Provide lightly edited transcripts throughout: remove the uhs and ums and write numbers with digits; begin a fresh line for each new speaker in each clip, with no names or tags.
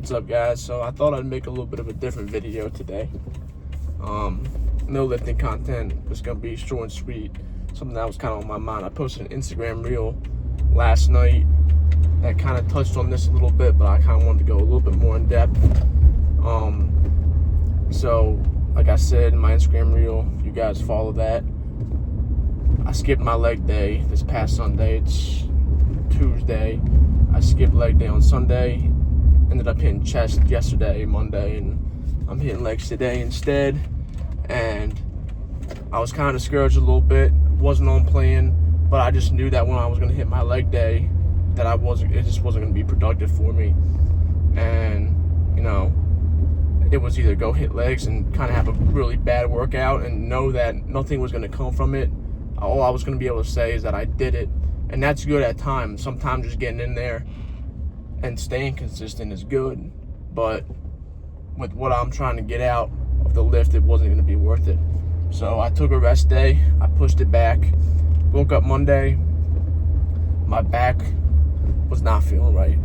What's up, guys? So I thought I'd make a little bit of a different video today. No lifting content. It's gonna be short and sweet. Something that was kind of on my mind. I posted an Instagram reel last night that kind of touched on this a little bit, but I kind of wanted to go a little bit more in depth. So like I said in my Instagram reel, if you guys follow that, I skipped my leg day this past Sunday. It's Tuesday. I skipped leg day on Sunday. Ended up hitting chest yesterday, Monday, and I'm hitting legs today instead. And I was kind of discouraged a little bit. Wasn't on plan, but I just knew that when I was going to hit my leg day, that it just wasn't going to be productive for me. And it was either go hit legs and kind of have a really bad workout and know that nothing was going to come from it. All I was going to be able to say is that I did it, and that's good at times. Sometimes just getting in there and staying consistent is good, but with what I'm trying to get out of the lift, it wasn't going to be worth it. So I took a rest day. I pushed it back. Woke up Monday. My back was not feeling right.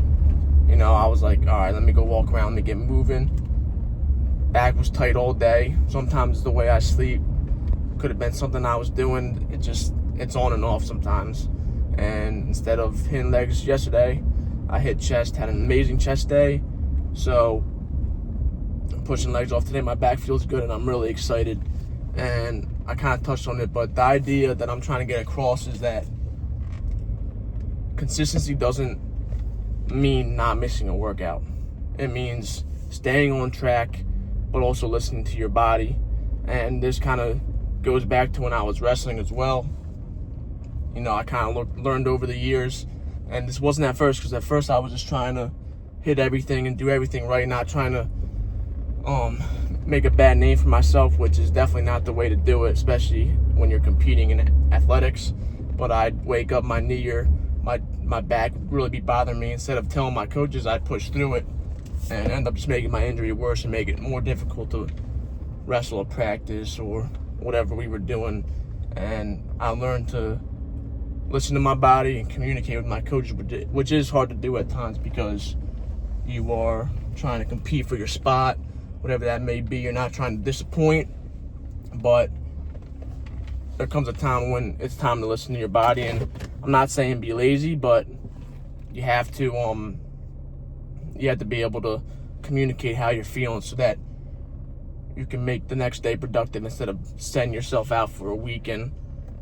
I was like, all right, let me go walk around, let me get moving. Back was tight all day. Sometimes the way I sleep could have been something I was doing. It's on and off sometimes. And instead of hitting legs yesterday, I hit chest, had an amazing chest day. So I'm pushing legs off today. My back feels good and I'm really excited. And I kind of touched on it, but the idea that I'm trying to get across is that consistency doesn't mean not missing a workout. It means staying on track, but also listening to your body. And this kind of goes back to when I was wrestling as well. I kind of learned over the years, and this wasn't at first, because at first I was just trying to hit everything and do everything right, not trying to make a bad name for myself, which is definitely not the way to do it, especially when you're competing in athletics. But I'd wake up, my knee or my back would really be bothering me. Instead of telling my coaches, I'd push through it and end up just making my injury worse and make it more difficult to wrestle or practice or whatever we were doing. And I learned to listen to my body and communicate with my coaches, which is hard to do at times because you are trying to compete for your spot, whatever that may be. You're not trying to disappoint, but there comes a time when it's time to listen to your body. And I'm not saying be lazy, but you have to be able to communicate how you're feeling so that you can make the next day productive instead of setting yourself out for a week. And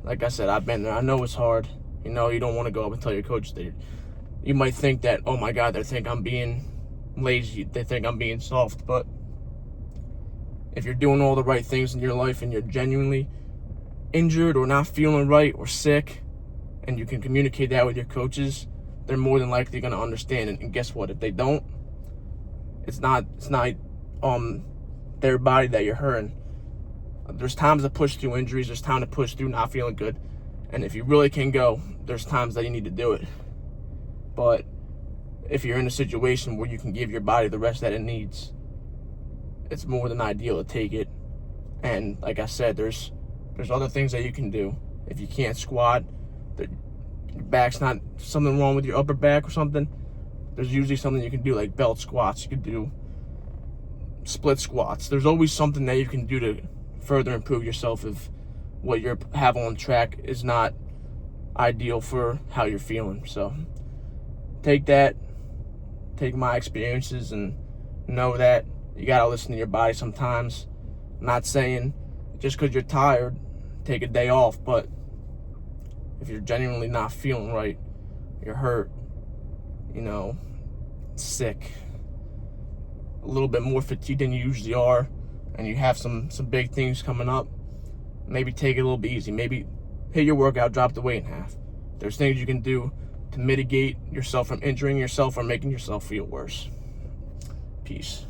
like I said, I've been there. I know it's hard. You don't want to go up and tell your coach that you might think that, oh my God, they think I'm being lazy. They think I'm being soft. But if you're doing all the right things in your life and you're genuinely injured or not feeling right or sick, and you can communicate that with your coaches, they're more than likely going to understand. And guess what? If they don't, it's not their body that you're hurting. There's times to push through injuries. There's time to push through not feeling good. And if you really can go, there's times that you need to do it. But if you're in a situation where you can give your body the rest that it needs, it's more than ideal to take it. And like I said, there's other things that you can do. If you can't squat, your back's not something wrong with your upper back or something, there's usually something you can do, like belt squats. You could do split squats. There's always something that you can do to further improve yourself if what you have on track is not ideal for how you're feeling. So take my experiences and know that you gotta listen to your body sometimes. I'm not saying just because you're tired, take a day off, but if you're genuinely not feeling right, you're hurt, sick, a little bit more fatigued than you usually are, and you have some big things coming up, maybe take it a little bit easy. Maybe hit your workout, drop the weight in half. There's things you can do to mitigate yourself from injuring yourself or making yourself feel worse. Peace.